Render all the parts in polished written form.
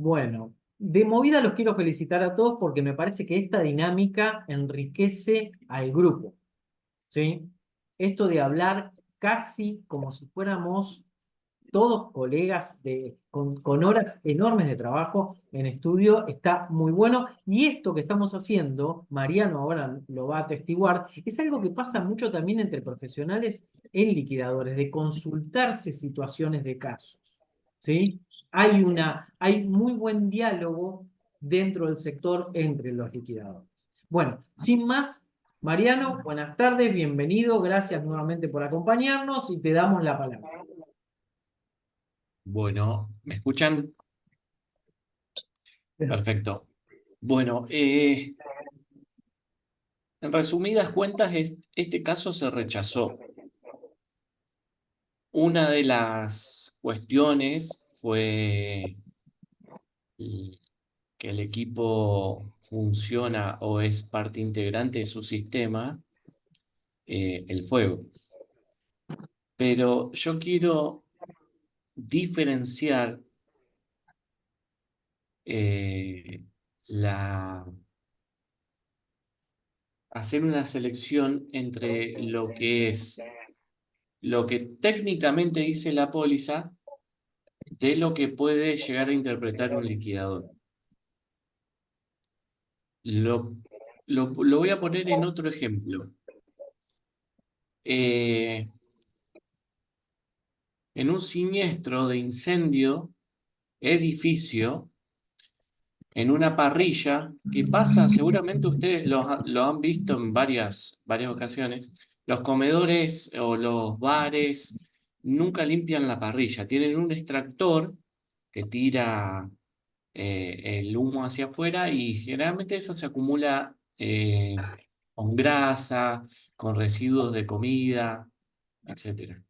Bueno, de movida los quiero felicitar a todos porque me parece que esta dinámica enriquece al grupo, ¿sí? Esto de hablar casi como si fuéramos todos colegas con horas enormes de trabajo en estudio, está muy bueno. Y esto que estamos haciendo, Mariano ahora lo va a atestiguar, es algo que pasa mucho también entre profesionales en liquidadores, de consultarse situaciones de casos. ¿Sí? Hay muy buen diálogo dentro del sector entre los liquidadores. Bueno, sin más, Mariano, buenas tardes, bienvenido, gracias nuevamente por acompañarnos y te damos la palabra. Bueno, ¿me escuchan? Perfecto. Bueno, en resumidas cuentas, este caso se rechazó. Una de las cuestiones fue y- que el equipo funciona o es parte integrante de su sistema, el fuego. Pero yo quiero diferenciar eh, la, hacer una selección entre lo que técnicamente dice la póliza de lo que puede llegar a interpretar un liquidador. Lo, lo voy a poner en otro ejemplo. Eh, en un siniestro de incendio, edificio, en una parrilla, que pasa, seguramente ustedes lo han visto en varias ocasiones, los comedores o los bares nunca limpian la parrilla, tienen un extractor que tira el humo hacia afuera y generalmente eso se acumula con grasa, con residuos de comida, etcétera.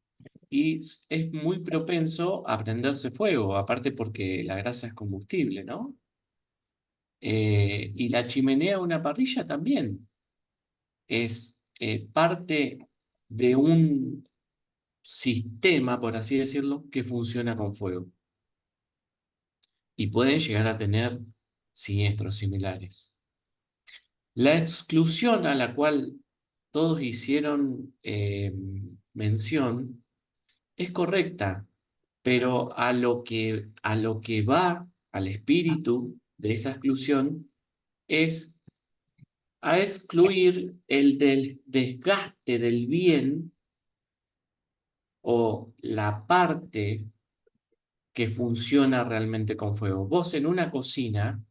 Y es muy propenso a prenderse fuego, aparte porque la grasa es combustible, ¿no? Y la chimenea de una parrilla también es parte de un sistema, por así decirlo, que funciona con fuego. Y pueden llegar a tener siniestros similares. La exclusión a la cual todos hicieron mención es correcta, pero a lo que va al espíritu de esa exclusión es a excluir el del desgaste del bien o la parte que funciona realmente con fuego. Vos en una cocina,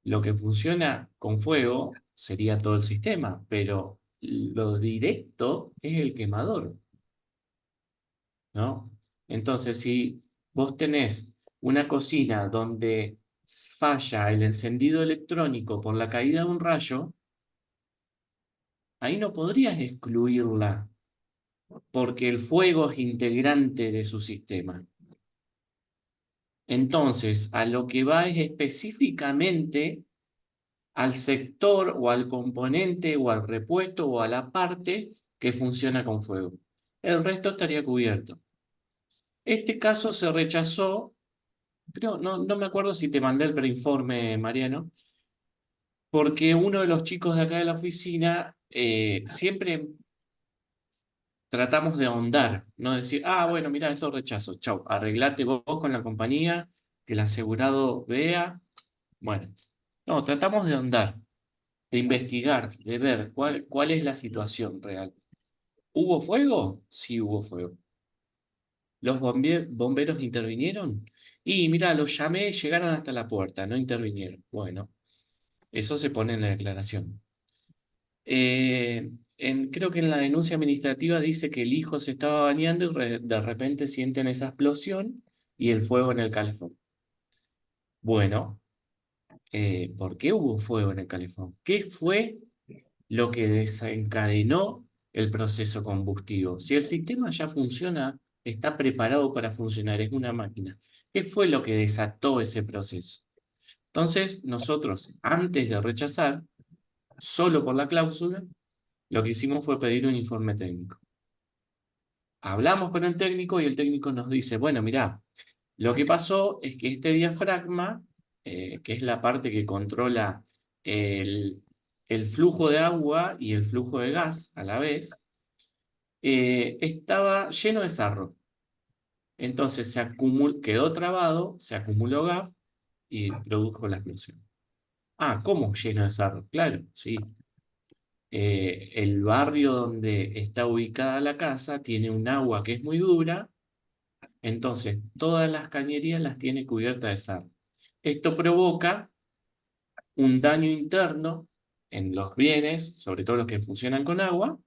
lo que funciona con fuego sería todo el sistema, pero lo directo es el quemador, ¿no? Entonces, si vos tenés una cocina donde falla el encendido electrónico por la caída de un rayo, ahí no podrías excluirla, porque el fuego es integrante de su sistema. Entonces, a lo que va es específicamente al sector o al componente o al repuesto o a la parte que funciona con fuego. El resto estaría cubierto. Este caso se rechazó, creo, no me acuerdo si te mandé el preinforme, Mariano, porque uno de los chicos de acá de la oficina siempre tratamos de ahondar, no decir, ah, bueno, mira, eso rechazo, chau, arreglate vos con la compañía, que el asegurado vea. Bueno, no, tratamos de ahondar, de investigar, de ver cuál es la situación real. ¿Hubo fuego? Sí, hubo fuego. ¿Los bomberos intervinieron? Y mira, los llamé, llegaron hasta la puerta, no intervinieron. Bueno, eso se pone en la declaración. Creo que en la denuncia administrativa dice que el hijo se estaba bañando y de repente sienten esa explosión y el fuego en el calefón. Bueno, ¿por qué hubo fuego en el calefón? ¿Qué fue lo que desencadenó el proceso combustivo? Si el sistema ya funciona, está preparado para funcionar, es una máquina. ¿Qué fue lo que desató ese proceso? Entonces, nosotros, antes de rechazar, solo por la cláusula, lo que hicimos fue pedir un informe técnico. Hablamos con el técnico y el técnico nos dice, bueno, mirá, Lo que pasó es que este diafragma, que es la parte que controla el, el flujo de agua y el flujo de gas a la vez, estaba lleno de sarro. Entonces quedó trabado, se acumuló gas y produjo la explosión. Ah, ¿cómo lleno de sarro? Claro, sí. El barrio donde está ubicada la casa tiene un agua que es muy dura, entonces todas las cañerías las tiene cubiertas de sarro. Esto provoca un daño interno en los bienes, sobre todo los que funcionan con agua,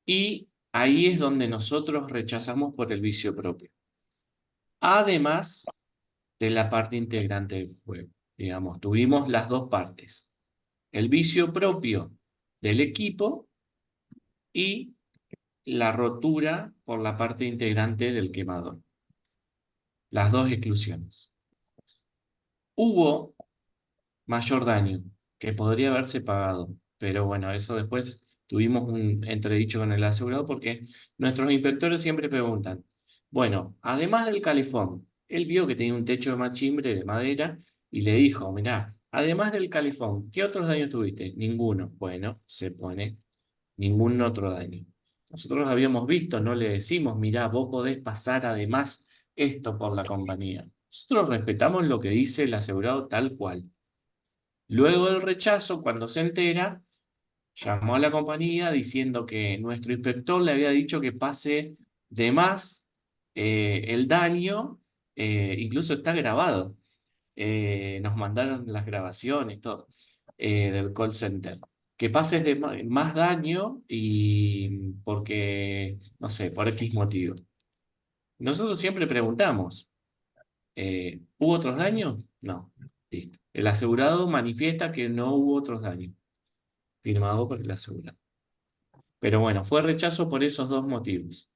y ahí es donde nosotros rechazamos por el vicio propio. Además de la parte integrante del juego, digamos, tuvimos las dos partes. El vicio propio del equipo y la rotura por la parte integrante del quemador. Las dos exclusiones. Hubo mayor daño que podría haberse pagado, pero bueno, eso después tuvimos un entredicho con el asegurado porque nuestros inspectores siempre preguntan, bueno, además del calefón, él vio que tenía un techo de machimbre de madera y le dijo, mirá, además del calefón, ¿qué otros daños tuviste? Ninguno. Bueno, se pone ningún otro daño. Nosotros habíamos visto, no le decimos, mirá, vos podés pasar además esto por la compañía. Nosotros respetamos lo que dice el asegurado tal cual. Luego del rechazo, cuando se entera, llamó a la compañía diciendo que nuestro inspector le había dicho que pase de más el daño, incluso está grabado. Nos mandaron las grabaciones, todo, del call center. Que pases de más daño y porque, no sé, por X motivo. Nosotros siempre preguntamos, ¿hubo otros daños? No. Listo. El asegurado manifiesta que no hubo otros daños, firmado por el asegurado. Pero bueno, fue rechazo por esos dos motivos.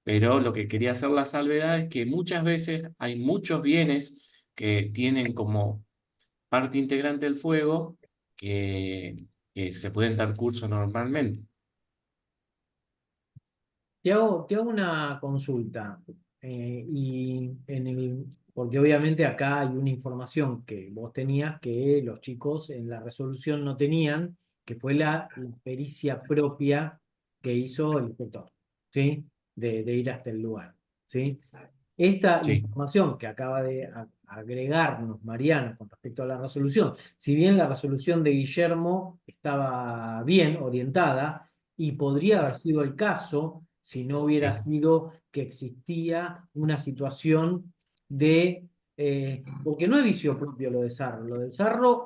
Pero lo que quería hacer la salvedad es que muchas veces hay muchos bienes que tienen como parte integrante del fuego que, que se pueden dar curso normalmente. Te hago una consulta, porque obviamente acá hay una información que vos tenías que los chicos en la resolución no tenían, que fue la pericia propia que hizo el inspector, ¿sí? De ir hasta el lugar, ¿sí? Esta Sí, información que acaba de agregarnos Mariana con respecto a la resolución, si bien la resolución de Guillermo estaba bien orientada y podría haber sido el caso si no hubiera sí. sido que existía una situación porque no es vicio propio lo de Sarro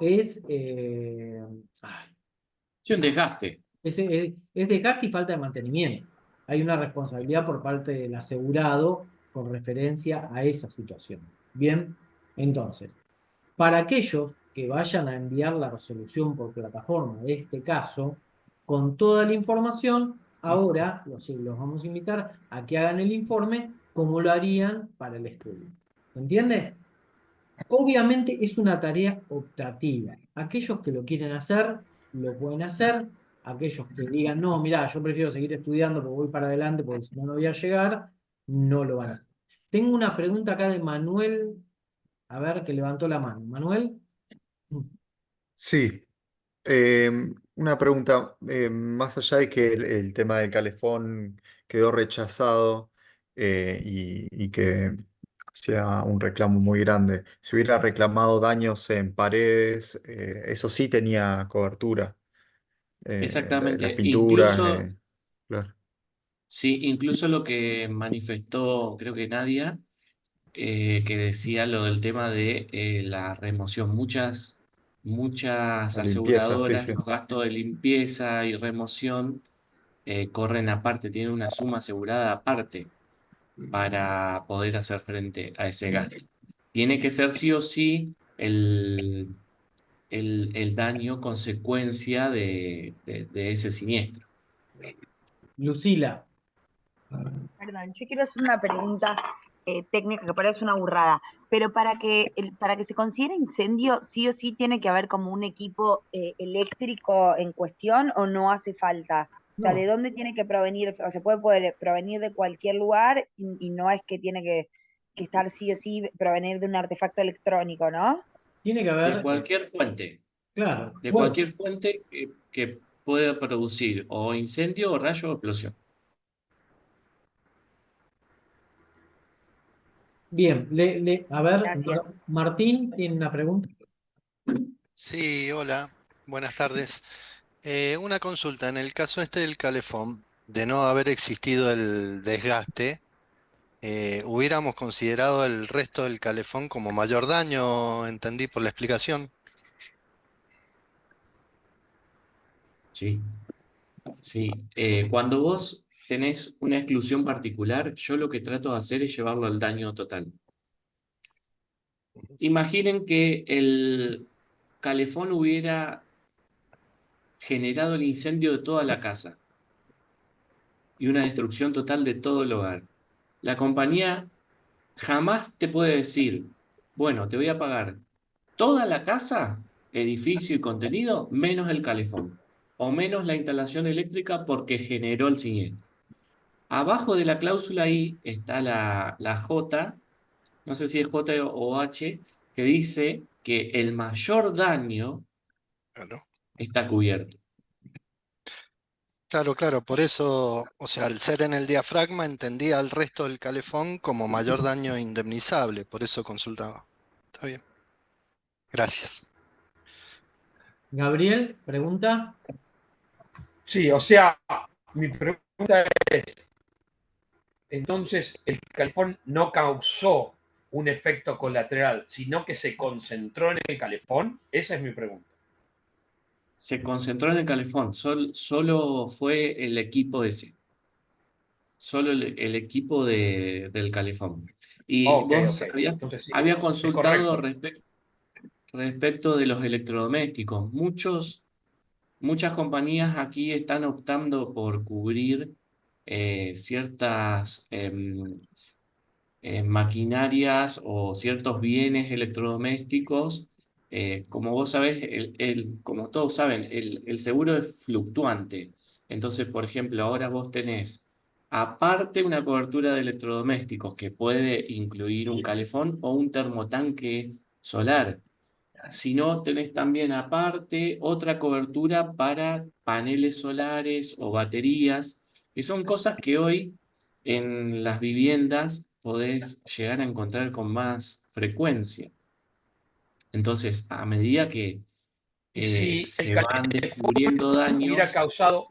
Sí, un desgaste. es desgaste y falta de mantenimiento. Hay una responsabilidad por parte del asegurado con referencia a esa situación. Bien, entonces, para aquellos que vayan a enviar la resolución por plataforma de este caso, con toda la información, ahora los vamos a invitar a que hagan el informe como lo harían para el estudio. ¿Se entiende? Obviamente es una tarea optativa. Aquellos que lo quieren hacer, lo pueden hacer. Aquellos que digan, no, mirá, yo prefiero seguir estudiando porque voy para adelante porque si no, no voy a llegar, no lo van a hacer. Tengo una pregunta acá de Manuel, a ver, que levantó la mano. Manuel, Sí, una pregunta, más allá de que el tema del calefón quedó rechazado y que hacía un reclamo muy grande, si hubiera reclamado daños en paredes, eso sí tenía cobertura, las Exactamente. pinturas, Incluso, claro, sí, incluso lo que manifestó, creo que Nadia, que decía lo del tema de la remoción. Muchas la limpieza, sí, aseguradoras, sí. los gastos de limpieza y remoción corren aparte, tienen una suma asegurada aparte para poder hacer frente a ese gasto. Tiene que ser sí o sí el daño consecuencia de ese siniestro. Lucila, Perdón, yo quiero hacer una pregunta técnica que parece una burrada, pero para que se considere incendio, sí o sí tiene que haber como un equipo eléctrico en cuestión o no hace falta. O sea, ¿de no, dónde tiene que provenir? O sea, puede provenir de cualquier lugar y no es que tiene que que estar sí o sí provenir de un artefacto electrónico, ¿no? Tiene que De haber, cualquier fuente, claro, de cualquier fuente que pueda producir o incendio o rayo o explosión. bien, a ver, Gracias. Martín tiene una pregunta. Sí, hola, buenas tardes. Una consulta, en el caso este del calefón, de no haber existido el desgaste, ¿hubiéramos considerado el resto del calefón como mayor daño? Entendí por la explicación. Sí, sí. Cuando vos tenés una exclusión particular, yo lo que trato de hacer es llevarlo al daño total. Imaginen que el calefón hubiera generado el incendio de toda la casa y una destrucción total de todo el hogar. La compañía jamás te puede decir, bueno, te voy a pagar toda la casa, edificio y contenido, menos el calefón, o menos la instalación eléctrica porque generó el siniestro. Abajo de la cláusula I está la J, no sé si es J o H, que dice que el mayor daño Claro. está cubierto. Claro, claro, por eso, o sea, al ser en el diafragma entendía al resto del calefón como mayor daño indemnizable, por eso consultaba. Está bien, gracias. Gabriel, pregunta. Sí, o sea, mi pregunta es, entonces el calefón no causó un efecto colateral, sino que se concentró en el calefón. Esa es mi pregunta. Se concentró en el calefón, solo fue el equipo ese, solo el equipo del calefón. Y Ok, vos ok. Entonces sí, había es consultado correcto. respecto de los electrodomésticos. Muchas compañías aquí están optando por cubrir ciertas maquinarias o ciertos bienes electrodomésticos. Como vos sabés, como todos saben, el seguro es fluctuante. Entonces, por ejemplo, ahora vos tenés aparte una cobertura de electrodomésticos que puede incluir un calefón o un termotanque solar. Si no, tenés también aparte otra cobertura para paneles solares o baterías, que son cosas que hoy en las viviendas podés llegar a encontrar con más frecuencia. Entonces, a medida que Y si el se van calefón descubriendo hubiera daños, causado,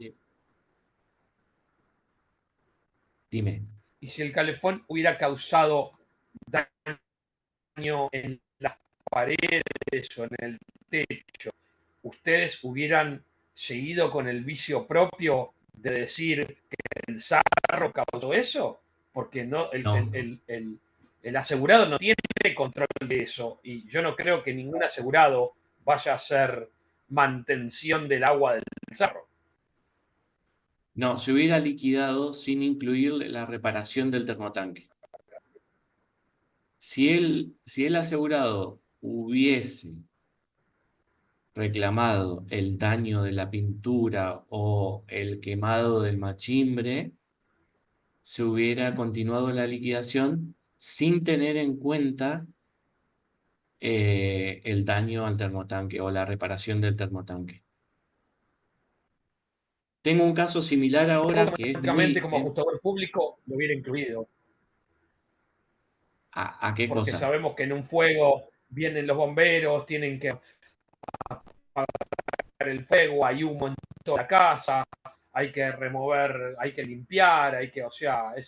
dime. y si el calefón hubiera causado daño en las paredes o en el techo, ¿ustedes hubieran seguido con el vicio propio de decir que el sarro causó eso? Porque no, No, el asegurado no tiene control de eso y yo no creo que ningún asegurado vaya a hacer mantención del agua del sarro. no, se hubiera liquidado sin incluir la reparación del termotanque. Si el asegurado hubiese reclamado el daño de la pintura o el quemado del machimbre, se hubiera continuado la liquidación sin tener en cuenta el daño al termotanque o la reparación del termotanque. Tengo un caso similar Yo ahora que es automáticamente como ajustador público lo hubiera incluido, ¿A qué porque cosa? sabemos que en un fuego vienen los bomberos, tienen que el fuego, hay humo en toda la casa, hay que remover, hay que limpiar, hay que, o sea, hay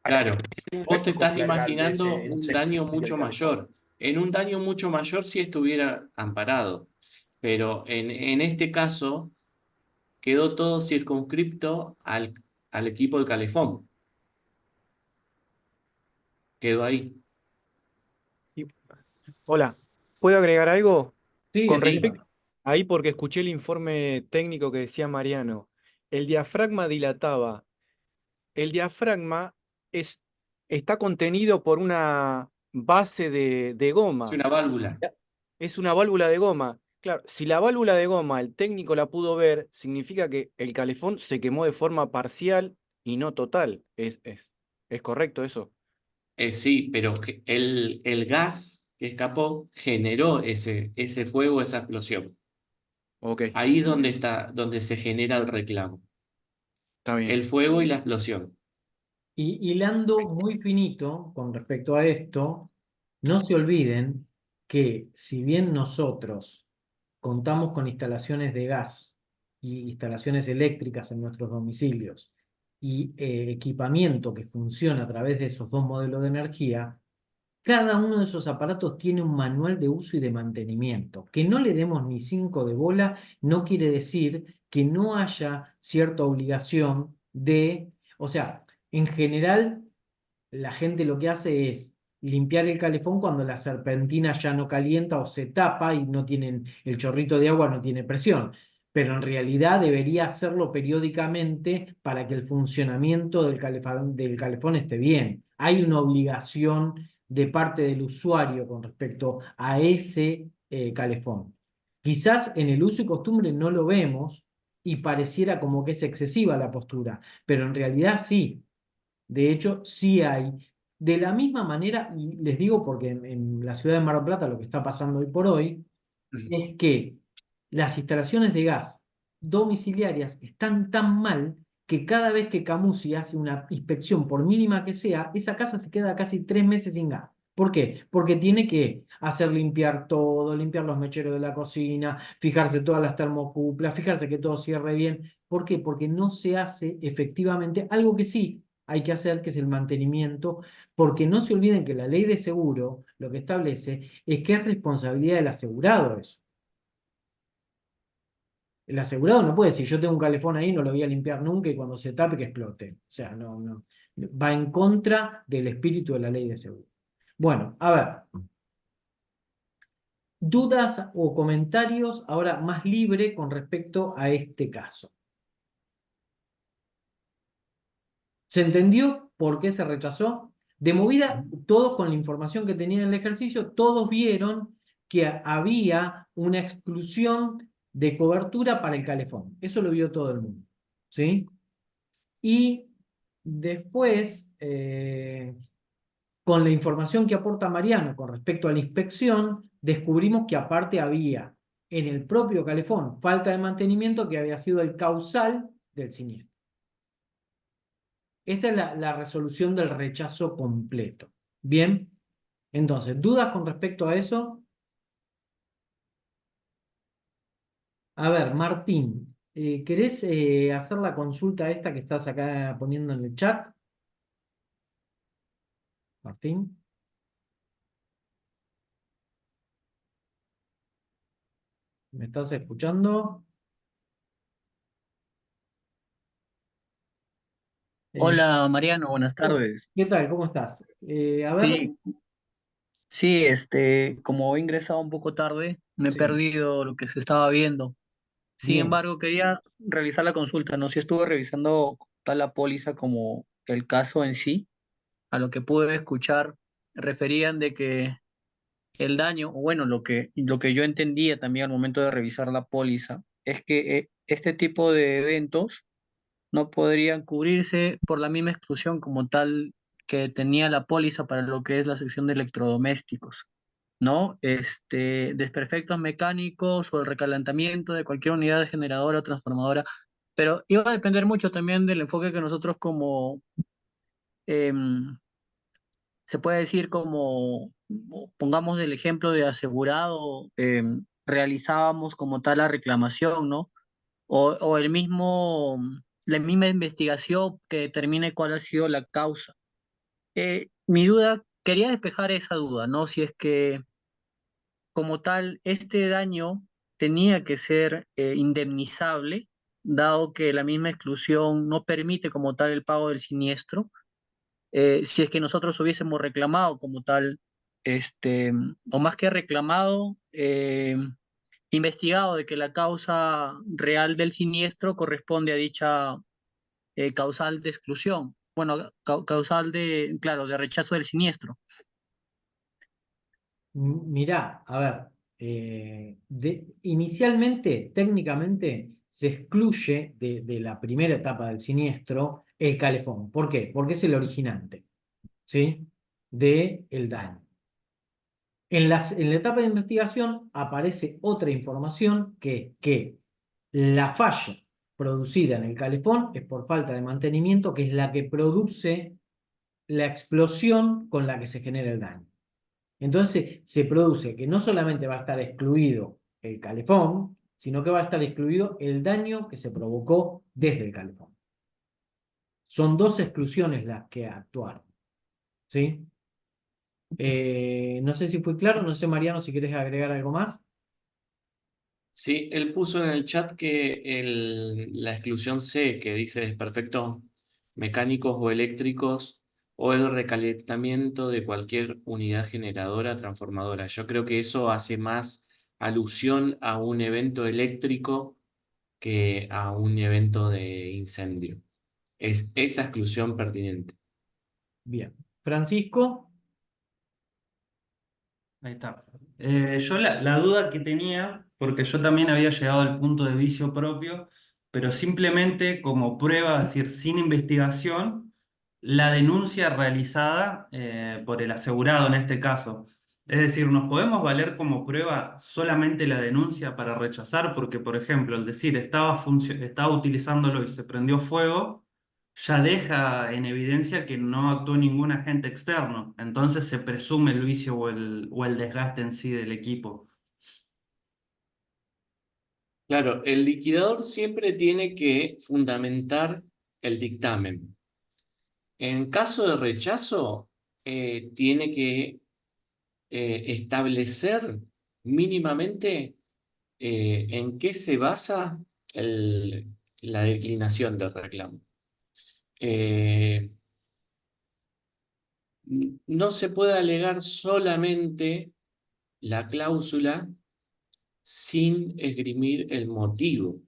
Claro, un vos te efecto estás colateral de imaginando ese un daño incendio mucho del calefón. mayor. En un daño mucho mayor si estuviera amparado. Pero en este caso quedó todo circunscripto al equipo del calefón. Quedó ahí. Y- Hola, ¿puedo agregar algo? Sí, Con Sí, respecto ahí porque escuché el informe técnico que decía Mariano. El diafragma dilataba. El diafragma es, está contenido por una base de es goma. una válvula. Es una válvula de goma. Claro, si la válvula de goma el técnico la pudo ver, significa que el calefón se quemó de forma parcial y no total. ¿Es correcto eso? Sí, pero el gas que escapó generó ese fuego, esa explosión. Ok, Ahí es donde se genera el reclamo. está bien. El fuego y la explosión. Y hilando muy finito con respecto a esto, no se olviden que si bien nosotros contamos con instalaciones de gas y instalaciones eléctricas en nuestros domicilios y equipamiento que funciona a través de esos dos modelos de energía, cada uno de esos aparatos tiene un manual de uso y de mantenimiento. Que no le demos ni 5 de bola no quiere decir que no haya cierta obligación de, o sea, en general la gente lo que hace es limpiar el calefón cuando la serpentina ya no calienta o se tapa y no tienen, el chorrito de agua no tiene presión. Pero en realidad debería hacerlo periódicamente para que el funcionamiento del calefón esté bien. Hay una obligación de parte del usuario con respecto a ese calefón. Quizás en el uso y costumbre no lo vemos y pareciera como que es excesiva la postura, pero en realidad sí. De hecho, sí hay. De la misma manera, y les digo porque en la ciudad de Mar del Plata lo que está pasando hoy por hoy es que las instalaciones de gas domiciliarias están tan mal que cada vez que Camusi hace una inspección, por mínima que sea, esa casa se queda casi 3 meses sin gas. ¿Por qué? Porque tiene que hacer limpiar todo, limpiar los mecheros de la cocina, fijarse todas las termocuplas, fijarse que todo cierre bien. ¿Por qué? Porque no se hace efectivamente algo que sí hay que hacer, que es el mantenimiento, porque no se olviden que la ley de seguro lo que establece es que es responsabilidad del asegurado eso. El asegurado no puede decir, yo tengo un calefón ahí, no lo voy a limpiar nunca y cuando se tape que explote. O sea, no, no. Va en contra del espíritu de la ley de seguro. Bueno, a ver. Dudas o comentarios ahora más libre con respecto a este caso. ¿Se entendió por qué se rechazó? De movida, todos con la información que tenían en el ejercicio, todos vieron que había una exclusión de cobertura para el calefón. Eso lo vio todo el mundo. ¿Sí? Y después, con la información que aporta Mariano con respecto a la inspección, descubrimos que aparte había en el propio calefón falta de mantenimiento que había sido el causal del siniestro. Esta es la resolución del rechazo completo. Bien, entonces, ¿dudas con respecto a eso? A ver, Martín, ¿querés hacer la consulta esta que estás acá poniendo en el chat? Martín. ¿Me estás escuchando? Eh, Hola Mariano, buenas tardes. ¿Qué tal? ¿Cómo estás? A ver, Sí, sí, como he ingresado un poco tarde, me he sí, perdido lo que se estaba viendo. Sin bien. embargo, quería realizar la consulta, no si estuve revisando tal la póliza como el caso en sí. A lo que pude escuchar, referían de que el daño, o bueno, lo que yo entendía también al momento de revisar la póliza, es que este tipo de eventos no podrían cubrirse por la misma exclusión como tal que tenía la póliza para lo que es la sección de electrodomésticos, ¿no? Desperfectos mecánicos o el recalentamiento de cualquier unidad generadora o transformadora, pero iba a depender mucho también del enfoque que nosotros como, em, se puede decir como, pongamos el ejemplo de asegurado, realizábamos como tal la reclamación, ¿no? O la misma investigación que determine cuál ha sido la causa. Mi duda, quería despejar esa duda, ¿no? Si es que como tal este daño tenía que ser indemnizable, dado que la misma exclusión no permite como tal el pago del siniestro. Si es que nosotros hubiésemos reclamado como tal, o más que reclamado, investigado de que la causa real del siniestro corresponde a dicha causal de exclusión, bueno, causal de, claro, de rechazo del siniestro. Mirá, a ver, inicialmente, técnicamente, se excluye de la primera etapa del siniestro el calefón. ¿Por qué? Porque es el originante, ¿sí? del daño. En la etapa de investigación aparece otra información que la falla producida en el calefón es por falta de mantenimiento, que es la que produce la explosión con la que se genera el daño. Entonces se produce que no solamente va a estar excluido el calefón, sino que va a estar excluido el daño que se provocó desde el calefón. Son dos exclusiones las que actuaron. ¿Sí? No sé si fue claro, no sé, Mariano, si quieres agregar algo más. Sí, él puso en el chat que la exclusión C, que dice desperfectos mecánicos o eléctricos, o el recalentamiento de cualquier unidad generadora transformadora. Yo creo que eso hace más alusión a un evento eléctrico que a un evento de incendio. Es esa exclusión pertinente. Bien. Francisco. Ahí está. Yo la duda que tenía, porque yo también había llegado al punto de vicio propio, pero simplemente como prueba, es decir, sin investigación, la denuncia realizada por el asegurado en este caso. Es decir, ¿nos podemos valer como prueba solamente la denuncia para rechazar? Porque, por ejemplo, el decir estaba utilizándolo y se prendió fuego ya deja en evidencia que no actuó ningún agente externo. Entonces se presume el vicio o el desgaste en sí del equipo. Claro, el liquidador siempre tiene que fundamentar el dictamen. En caso de rechazo, tiene que establecer mínimamente en qué se basa la declinación del reclamo. No se puede alegar solamente la cláusula sin esgrimir el motivo.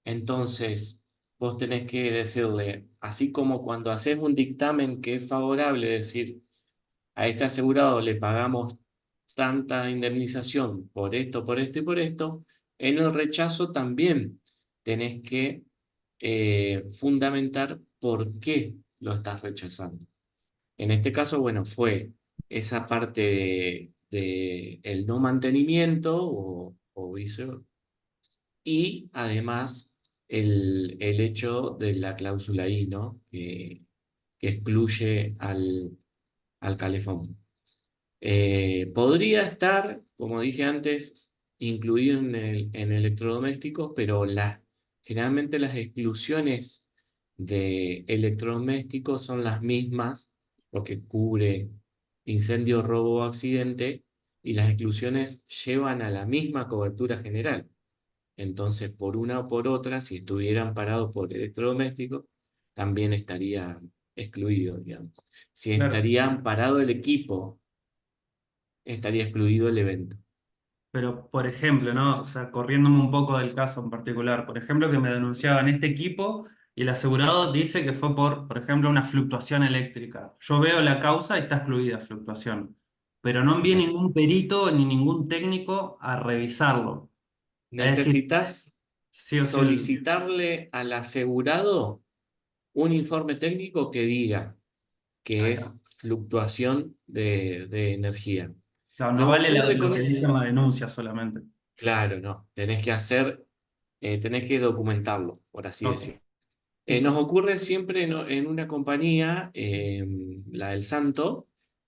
Entonces, vos tenés que decirle, así como cuando haces un dictamen que es favorable, decir, a este asegurado le pagamos tanta indemnización por esto, por esto y por esto, en el rechazo también tenés que fundamentar por qué lo estás rechazando. En este caso, bueno, fue esa parte de el no mantenimiento o vicio, y además el hecho de la cláusula I, ¿no? Que excluye al calefón. Podría estar, como dije antes, incluido en electrodomésticos, pero generalmente las exclusiones de electrodomésticos son las mismas, lo que cubre incendio, robo o accidente, y las exclusiones llevan a la misma cobertura general. Entonces, por una o por otra, si estuvieran parados por electrodomésticos, también estaría excluido, digamos. Si Claro. estarían parado el equipo, estaría excluido el evento. Pero, por ejemplo, ¿no? O sea, corriéndome un poco del caso en particular, por ejemplo, que me denunciaban este equipo y el asegurado dice que fue por ejemplo, una fluctuación eléctrica. Yo veo la causa y está excluida fluctuación, pero no envié Exacto. ningún perito ni ningún técnico a revisarlo. Es decir, Necesitas sí o sí. solicitarle al asegurado un informe técnico que diga que Ahí va. es fluctuación de energía. Claro, no Nos vale ocurre lo con... que dice la denuncia solamente. Claro, no. Tenés que documentarlo, por así Ok. decirlo. Nos ocurre siempre en una compañía, la del Santo,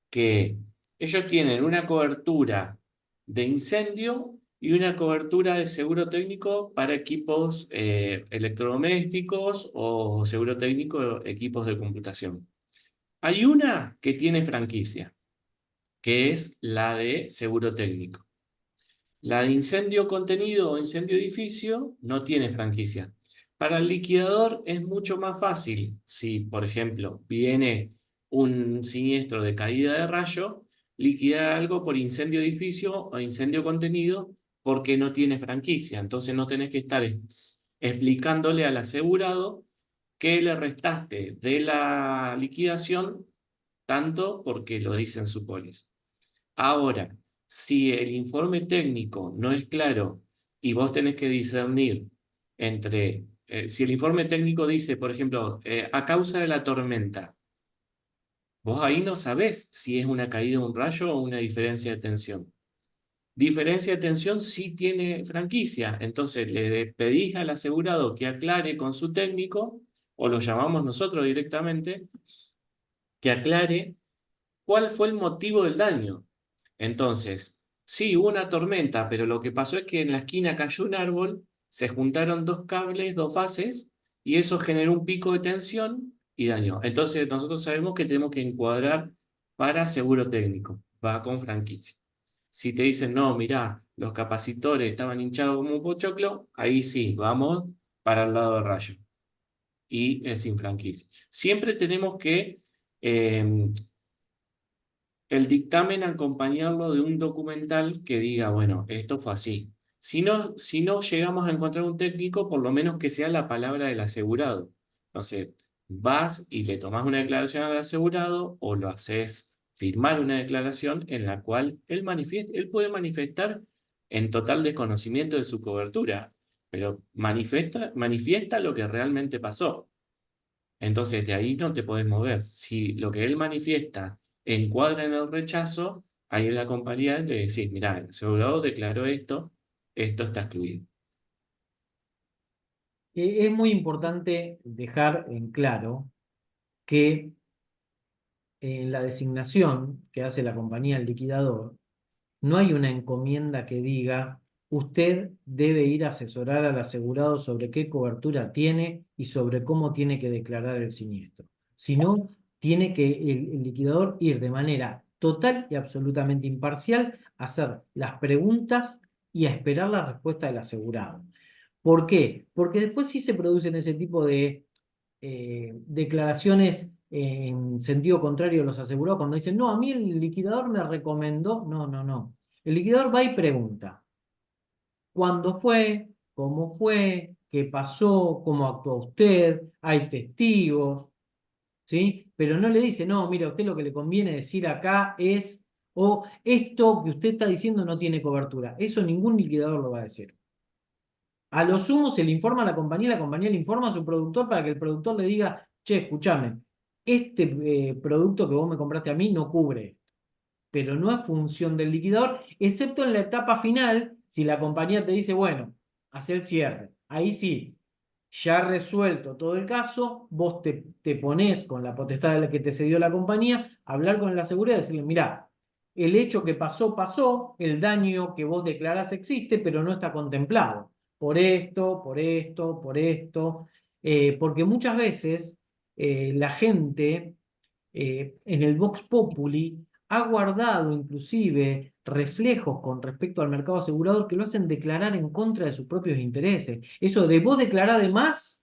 que ellos tienen una cobertura de incendio y una cobertura de seguro técnico para equipos electrodomésticos o seguro técnico equipos de computación. Hay una que tiene franquicia, que es la de seguro técnico. La de incendio contenido o incendio edificio no tiene franquicia. Para el liquidador es mucho más fácil si, por ejemplo, viene un siniestro de caída de rayo, liquidar algo por incendio edificio o incendio contenido porque no tiene franquicia. Entonces no tenés que estar explicándole al asegurado que le restaste de la liquidación tanto porque lo dice en su póliza. Ahora, si el informe técnico no es claro y vos tenés que discernir entre, si el informe técnico dice, por ejemplo, a causa de la tormenta, Vos ahí no sabés si es una caída de un rayo o una diferencia de tensión. Diferencia de tensión sí tiene franquicia, entonces le pedís al asegurado que aclare con su técnico, o lo llamamos nosotros directamente, que aclare cuál fue el motivo del daño. Entonces, sí, hubo una tormenta, pero lo que pasó es que en la esquina cayó un árbol, se juntaron dos cables, dos fases, y eso generó un pico de tensión y dañó. Entonces, nosotros sabemos que tenemos que encuadrar para seguro técnico, va con franquicia. Si te dicen, no, mirá, los capacitores estaban hinchados como un pochoclo, ahí sí, vamos para el lado de rayo. Y es sin franquicia. Siempre tenemos que el dictamen acompañarlo de un documental que diga, bueno, esto fue así. Si no llegamos a encontrar un técnico, por lo menos que sea la palabra del asegurado. Entonces, vas y le tomás una declaración al asegurado o lo haces firmar una declaración en la cual él puede manifestar en total desconocimiento de su cobertura, pero manifiesta lo que realmente pasó. Entonces, de ahí no te podés mover. Si lo que él manifiesta encuadra en el rechazo, ahí en la compañía le decís, mirá, el asegurado declaró esto, esto está excluido. Es muy importante dejar en claro que en la designación que hace la compañía al liquidador, no hay una encomienda que diga, usted debe ir a asesorar al asegurado sobre qué cobertura tiene y sobre cómo tiene que declarar el siniestro. Sino, tiene que el liquidador ir de manera total y absolutamente imparcial a hacer las preguntas y a esperar la respuesta del asegurado. ¿Por qué? Porque después sí se producen ese tipo de declaraciones en sentido contrario a los asegurados cuando dicen, no, a mí el liquidador me recomendó. No, no, no. El liquidador va y pregunta, ¿cuándo fue? ¿Cómo fue? ¿Qué pasó? ¿Cómo actuó usted? ¿Hay testigos? ¿Sí? Pero no le dice, no, mira, a usted lo que le conviene decir acá es, o esto que usted está diciendo no tiene cobertura. Eso ningún liquidador lo va a decir. A lo sumo se le informa a la compañía le informa a su productor para que el productor le diga, che, escúchame, este producto que vos me compraste a mí no cubre esto. Pero no es función del liquidador, excepto en la etapa final, si la compañía te dice, bueno, hace el cierre. Ahí sí, ya resuelto todo el caso, vos te ponés con la potestad de la que te cedió la compañía, hablar con la seguridad y decirle, mirá, el hecho que pasó, pasó, el daño que vos declarás existe, pero no está contemplado. Por esto, por esto, por esto. Porque muchas veces la gente en el Vox Populi ha guardado inclusive reflejos con respecto al mercado asegurador que lo hacen declarar en contra de sus propios intereses. Eso de vos declarás de más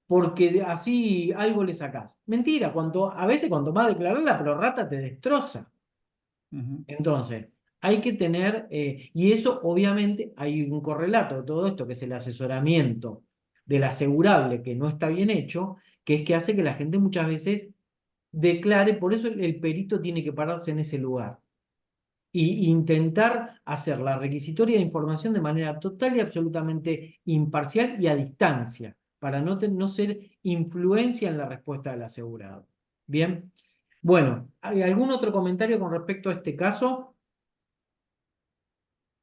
porque así algo le sacás. Mentira, a veces cuanto más declarás la prorrata te destroza. Entonces, hay que tener, y eso obviamente hay un correlato de todo esto, que es el asesoramiento del asegurable que no está bien hecho, que es que hace que la gente muchas veces declare, por eso el perito tiene que pararse en ese lugar e intentar hacer la requisitoria de información de manera total y absolutamente imparcial y a distancia, para no ser influencia en la respuesta del asegurado. Bien, bueno, ¿hay algún otro comentario con respecto a este caso?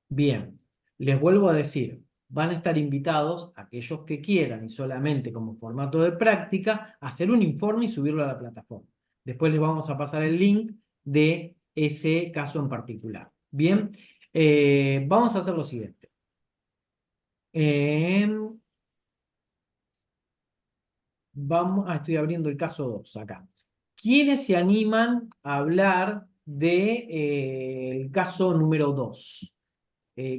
Bien, les vuelvo a decir, van a estar invitados aquellos que quieran y solamente como formato de práctica, hacer un informe y subirlo a la plataforma. Después les vamos a pasar el link de ese caso en particular. Bien, vamos a hacer lo siguiente. Estoy abriendo el caso 2 acá. ¿Quiénes se animan a hablar del caso número 2?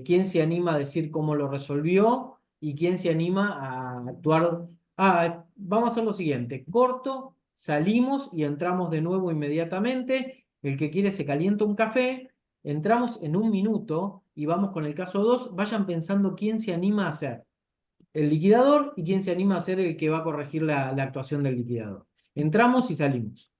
¿Quién se anima a decir cómo lo resolvió? ¿Y quién se anima a actuar? Vamos a hacer lo siguiente. Corto, salimos y entramos de nuevo inmediatamente. El que quiere se calienta un café. Entramos en un minuto y vamos con el caso 2. Vayan pensando quién se anima a hacer el liquidador y quién se anima a ser el que va a corregir la actuación del liquidador. Entramos y salimos.